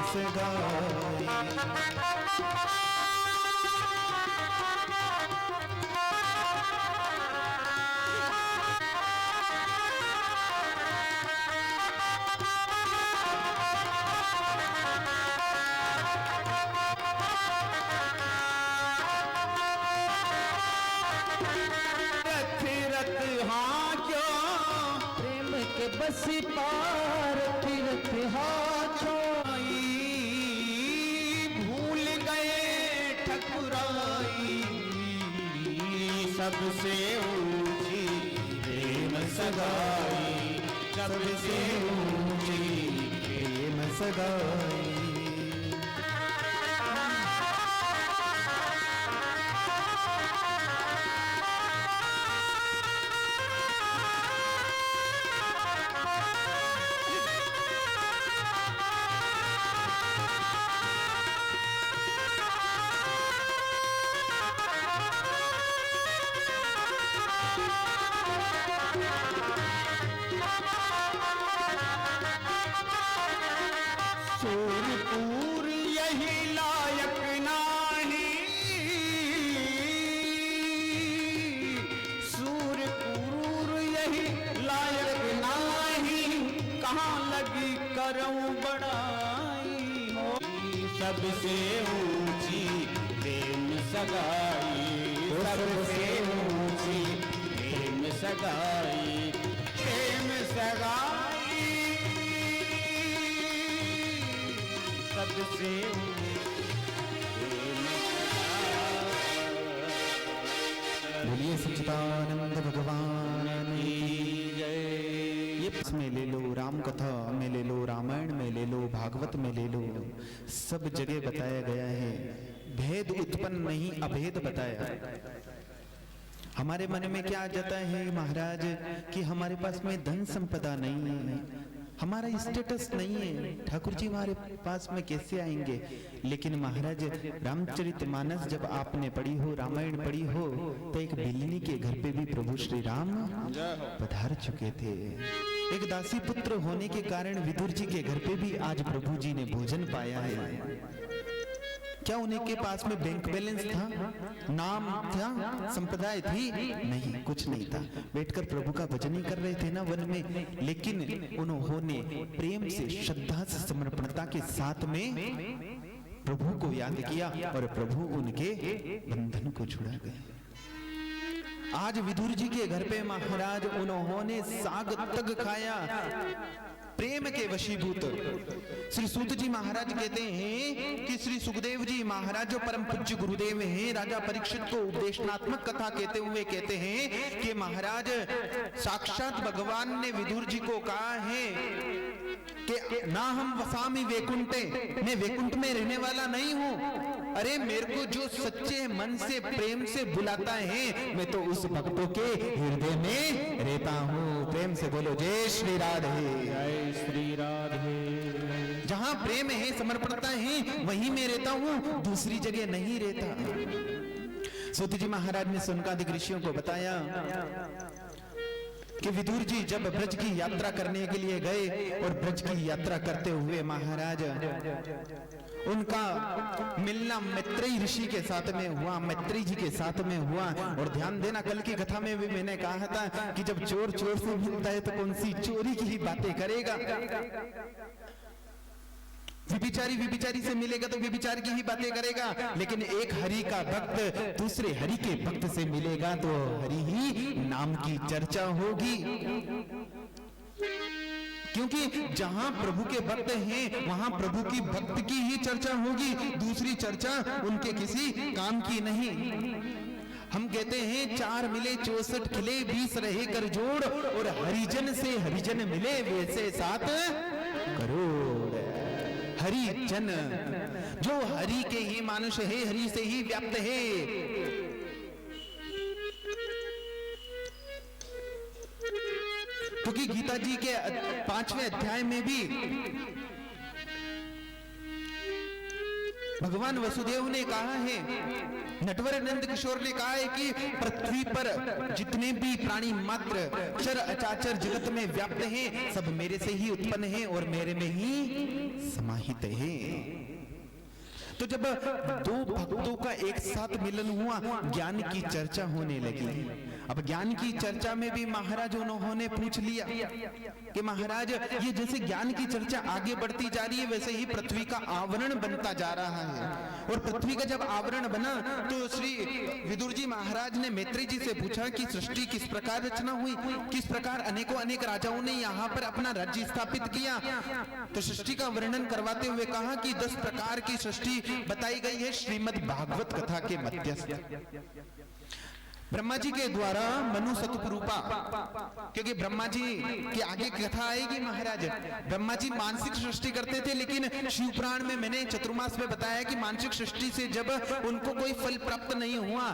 सगाई। बस पार तीरथ हाथों भूल गए ठकुराई, सबसे ऊंची प्रेम सगाई, सबसे ऊंची प्रेम सगाई। सूरपुर यही लायक नाही, सूरपुर यही लायक नाही, कहाँ लगी करऊं बड़ाई हो, सबसे ऊंची प्रेम सगाई, सबसे ऊंची प्रेम सगाई, प्रेम सगाई सबसे। बोलिए सच्चिदानंद भगवान की जय। ये में ले लो राम कथा में, ले लो रामायण में, ले लो भागवत में, ले लो, सब जगह बताया गया है। भेद उत्पन्न नहीं, अभेद बताया। हमारे मन में क्या आ जाता है महाराज कि हमारे पास में धन संपदा नहीं है, हमारा स्टेटस नहीं है, ठाकुर जी हमारे पास में कैसे आएंगे। लेकिन महाराज रामचरितमानस जब आपने पढ़ी हो, रामायण पढ़ी हो, तो एक बिल्ली के घर पे भी प्रभु श्री राम पधार चुके थे। एक दासी पुत्र होने के कारण विदुर जी के घर पे भी आज प्रभु जी ने भोजन पाया है। क्या उनके पास में बैंक बैलेंस था, नाम था, संप्रदाय थी? नहीं, कुछ नहीं था। बैठकर प्रभु का भजन ही कर रहे थे ना वन में। लेकिन उन्होंने प्रेम से, श्रद्धा से, समर्पणता के साथ में प्रभु को याद किया और प्रभु उनके बंधन को छुड़ा गए। आज विदुर जी के घर पे महाराज उन्होंने साग तक खाया, प्रेम के वशीभूत। श्री सूत जी महाराज कहते हैं कि श्री सुखदेव जी महाराज जो परम पूज्य गुरुदेव हैं, राजा परीक्षित को उपदेशनात्मक कथा कहते हुए कहते हैं कि महाराज साक्षात भगवान ने विदुर जी को कहा है कि ना हम वसामी वैकुंठे, मैं वैकुंठ में रहने वाला नहीं हूँ। अरे मेरे को जो सच्चे मन से प्रेम से बुलाता है, मैं तो उस भक्तों के हृदय में रहता हूँ। प्रेम से बोलो जय श्री राधे, जय श्री राधे। जहाँ प्रेम है, समर्पणता है, वहीं मैं रहता हूँ, दूसरी जगह नहीं रहता। सूत जी महाराज ने सुनकादिक ऋषियों को बताया कि विदुर जी जब ब्रज की यात्रा करने के लिए गए और ब्रज की यात्रा करते हुए महाराज उनका मिलना मैत्रेयी ऋषि के साथ में हुआ, मैत्रेयी जी के साथ में हुआ। और ध्यान देना, कल की कथा में भी मैंने कहा था कि जब चोर चोर से मिलता है तो कौन सी चोरी की ही बातें करेगा, विभिचारी विभिचारी से मिलेगा तो विभिचार की ही बातें करेगा। लेकिन एक हरि का भक्त दूसरे हरि के भक्त से मिलेगा तो हरि ही नाम की चर्चा होगी। क्योंकि जहां प्रभु के भक्त हैं वहां प्रभु की भक्त की ही चर्चा होगी, दूसरी चर्चा उनके किसी काम की नहीं। हम कहते हैं 4 मिले 64 खिले 20 रहे कर जोड़, और हरिजन से हरिजन मिले वैसे 7 करोड़। हरि जन जो हरि के ही मानुष है, हरि से ही व्याप्त है। क्योंकि गीता जी के 5वें अध्याय में भी भगवान वसुदेव ने कहा है, नटवर नंद किशोर ने कहा है कि पृथ्वी पर जितने भी प्राणी मात्र चर अचाचर जगत में व्याप्त हैं, सब मेरे से ही उत्पन्न हैं और मेरे में ही समाहित है। तो जब दो भक्तों का एक साथ मिलन हुआ, ज्ञान की चर्चा होने लगी। अब ज्ञान की चर्चा में भी महाराज उन्होंने पूछ लिया कि महाराज ये जैसे ज्ञान की चर्चा आगे बढ़ती जा रही है, वैसे ही पृथ्वी का आवरण बनता जा रहा है। और पृथ्वी का जब आवरण बना तो श्री विदुर जी महाराज ने मैत्री जी से पूछा कि सृष्टि किस प्रकार रचना हुई, किस प्रकार अनेकों अनेक राजाओं ने यहाँ पर अपना राज्य स्थापित किया। तो सृष्टि का वर्णन करवाते हुए कहा कि 10 प्रकार की सृष्टि बताई गई है श्रीमद् भागवत कथा के मध्यस्थ। ब्रह्मा जी के द्वारा मनु सतरूपा, क्योंकि ब्रह्मा जी की आगे कथा आएगी महाराज। ब्रह्मा जी मानसिक सृष्टि करते थे, लेकिन शिव पुराण में मैंने चतुर्मास में बताया कि मानसिक सृष्टि से जब उनको कोई फल प्राप्त नहीं हुआ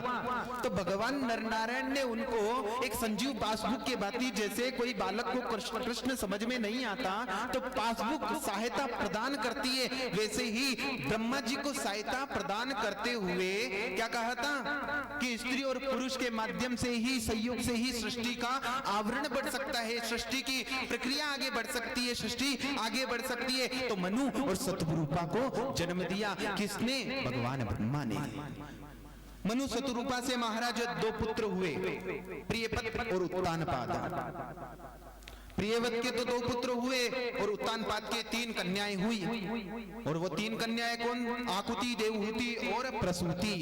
तो भगवान नरनारायण ने उनको एक संजीव पासबुक के भांति, जैसे कोई बालक को कृष्ण समझ में नहीं आता तो पासबुक सहायता प्रदान करती है, वैसे ही ब्रह्मा जी को सहायता प्रदान करते हुए क्या कहा था कि स्त्री और पुरुष के माध्यम से ही, सहयोग से ही सृष्टि का आवरण बढ़ सकता है, सृष्टि की प्रक्रिया आगे बढ़ सकती है, सृष्टि आगे बढ़ सकती है। तो मनु और सतरूपा को जन्म दिया किसने? भगवान ब्रह्मा ने। मनु सतरूपा से महाराज 2 पुत्र हुए, प्रियपत और उत्तानपाद। प्रियवत के तो 2 पुत्र हुए और उत्तानपाद के 3 कन्याएं हुई। और वो 3 कन्याएं कौन? आकुति, देवहूति और प्रसूति।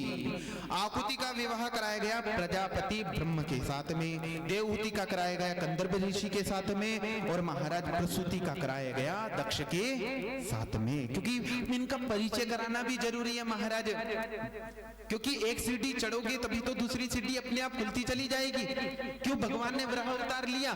आकुति का विवाह कराया गया प्रजापति ब्रह्म के साथ में, देवहूति का कराया गया कंदर्प ऋषि के साथ में, और महाराज प्रसूति का कराया गया दक्ष के साथ में। क्योंकि इनका परिचय कराना भी जरूरी है महाराज, क्योंकि एक सीढ़ी चढ़ोगे तभी तो दूसरी सीढ़ी अपने आप खुलती चली जाएगी। क्यों भगवान ने वराह अवतार लिया?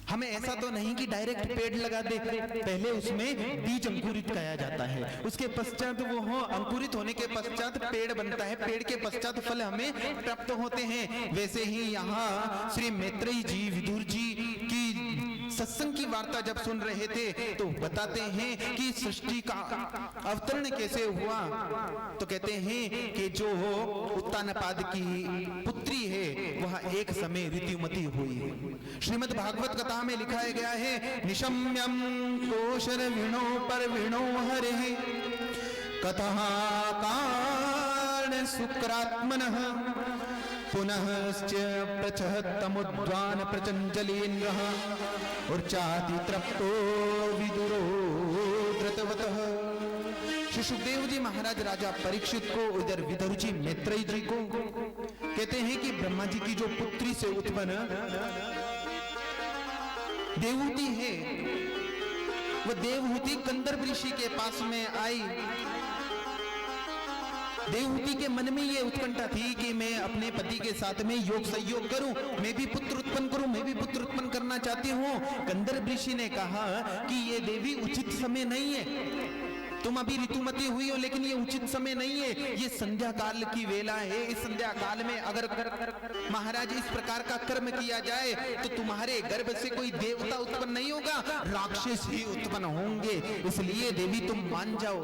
हमें ऐसा तो नहीं कि डायरेक्ट पेड़ लगा दे, पहले उसमें बीज अंकुरित किया जाता है, उसके पश्चात वो हो अंकुरित होने के पश्चात पेड़ बनता है, पेड़ के पश्चात फल हमें प्राप्त होते हैं। वैसे ही यहाँ श्री मैत्रेयी जी विदुर जी की सत्संग की वार्ता जब सुन रहे थे तो बताते हैं कि सृष्टि का अवतरण कैसे हुआ। तो कहते हैं कि जो उत्तानपाद की पुत्री है वह एक समय ऋतुमती हुई है। श्रीमद् भागवत कथा में लिखा गया है, निशम्यम कोशर विणो पर विणो हरे कथा कारण शुक्रात्मनः पुनः प्रचहत्तमुद्वान प्रचंचलेन्द्रः और चाति तृप्तो विदुरो धृतवतः। श्री सुखदेव जी महाराज राजा परीक्षित को, उधर विदुर जी मैत्रेयी जी को कहते हैं कि ब्रह्मा जी की जो पुत्री से उत्पन्न देवहूति है, वह देवहूति कंदर्प ऋषि के पास में आई। देवहूति के मन में ये उत्कंठा थी कि मैं अपने पति के साथ में योग संयोग करूं, मैं भी पुत्र उत्पन्न करूं, मैं भी पुत्र उत्पन्न करना चाहती हूं। कंदर्प ऋषि ने कहा कि ये देवी उचित समय नहीं है, तुम अभी ऋतुमती हुई हो लेकिन ये उचित समय नहीं है, ये संध्या काल की वेला है। इस संध्या काल में अगर महाराज इस प्रकार का कर्म किया जाए तो तुम्हारे गर्भ से कोई देवता उत्पन्न नहीं होगा, राक्षस ही उत्पन्न होंगे, इसलिए देवी तुम मान जाओ।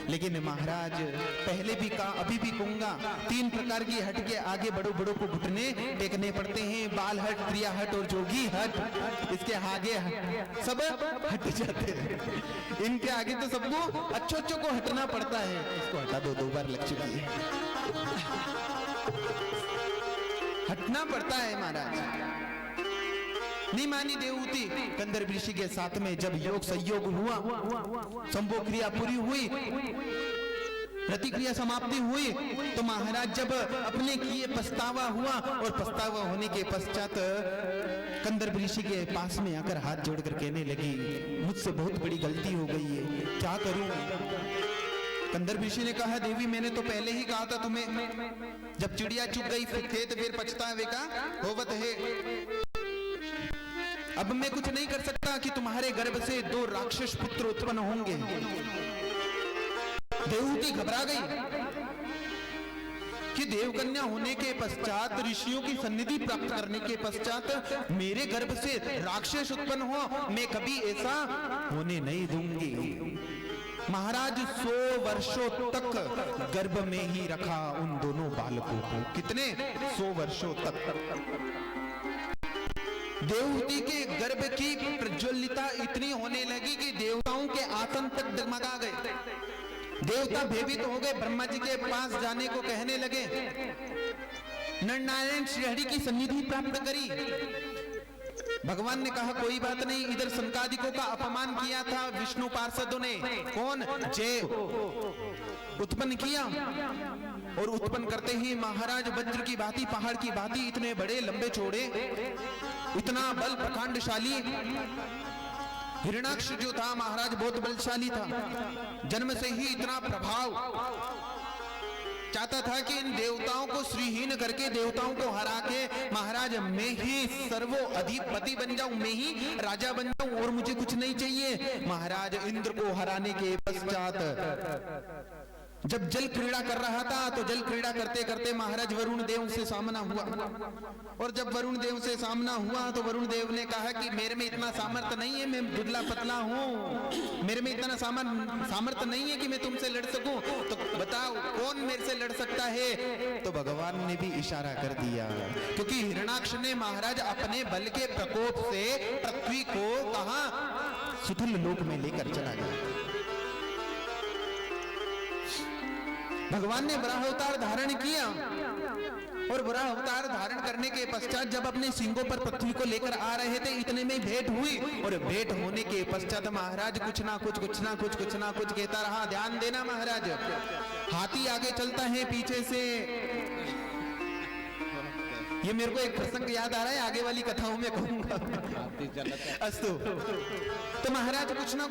लेकिन महाराज पहले भी कहा, अभी भी कहूंगा, 3 प्रकार की हट के आगे बड़ों बड़ों को घुटने टेकने पड़ते हैं। बाल हट, क्रिया हट और जोगी हट, इसके आगे सब हट जाते हैं। इनके आगे तो सबको अच्छों को हटना पड़ता है। इसको हटा दो, 2 बार लग चुकी है, हटना पड़ता है महाराज। नहीं मानी देवहूति। कंदर्प ऋषि के साथ में जब योग संयोग हुआ, संभोग क्रिया पूरी हुई, प्रतिक्रिया समाप्ति हुई, तो महाराज जब अपने किए पछतावा हुआ और पछतावा होने के पश्चात कंदर्प ऋषि के पास में आकर हाथ जोड़कर कहने लगी, मुझसे बहुत बड़ी गलती हो गई है, क्या करूं? कंदर्प ऋषि ने कहा, देवी मैंने तो पहले ही कहा था तुम्हें, जब चिड़िया चुग गई खेत फिर पछतावे का होवत है। अब मैं कुछ नहीं कर सकता कि तुम्हारे गर्भ से 2 राक्षस पुत्र उत्पन्न होंगे। देवहूति घबरा गई कि देवकन्या होने के पश्चात, ऋषियों की सन्निधि प्राप्त करने के पश्चात मेरे गर्भ से राक्षस उत्पन्न हो, मैं कभी ऐसा होने नहीं दूंगी। महाराज 100 वर्षों तक गर्भ में ही रखा उन दोनों बालकों को। कितने? 100 वर्षों तक। देवहूति के गर्भ की प्रज्वलिता इतनी होने लगी कि देवताओं के आसन तक डगमगा गए। देवता भयभीत हो गए, ब्रह्मा जी के पास जाने को कहने लगे। नरनारायण श्रीहरि की सन्निधि प्राप्त करी। भगवान ने कहा कोई बात नहीं, इधर सनकादिकों का अपमान किया था विष्णु पार्षदों ने। कौन? जय उत्पन्न किया, और उत्पन्न करते ही महाराज वज्र की भांति, पहाड़ की भांति, इतने बड़े लंबे चौड़े, इतना बल प्रकांडशाली। हिरणाक्ष जो था महाराज बहुत बलशाली था, जन्म से ही इतना प्रभाव। चाहता था कि इन देवताओं को श्रीहीन करके, देवताओं को हरा के महाराज मैं ही सर्वो अधिपति बन जाऊं, मैं ही राजा बन जाऊं, और मुझे कुछ नहीं चाहिए। महाराज इंद्र को हराने के पश्चात जब जल क्रीड़ा कर रहा था, तो जल क्रीड़ा करते करते महाराज वरुण देव से सामना हुआ। और जब वरुण देव से सामना हुआ तो वरुण देव ने कहा कि मेरे में इतना सामर्थ्य नहीं है, मैं दुबला पतला हूं, मेरे में इतना सामर्थ्य नहीं है कि मैं तुमसे लड़ सकूं, तो बताओ कौन मेरे से लड़ सकता है? तो भगवान ने भी इशारा कर दिया, क्योंकि हिरणाक्ष ने महाराज अपने बल के प्रकोप से पृथ्वी को कहा सुतुल लोक में लेकर चला गया। भगवान ने वराह अवतार धारण किया, और वराह अवतार धारण करने के पश्चात जब अपने सिंगों पर पृथ्वी को लेकर आ रहे थे, इतने में भेंट हुई। और भेंट होने के पश्चात महाराज कुछ ना कुछ कहता रहा। ध्यान देना महाराज, हाथी आगे चलता है पीछे से। ये मेरे को एक प्रसंग याद आ रहा है, आगे वाली कथाओं में कहूंगा। अस्तु। तो महाराज कुछ ना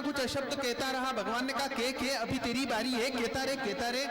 कुछ अशब्द कहता रहा। भगवान ने कहा के अभी तेरी बारी है, कहता रे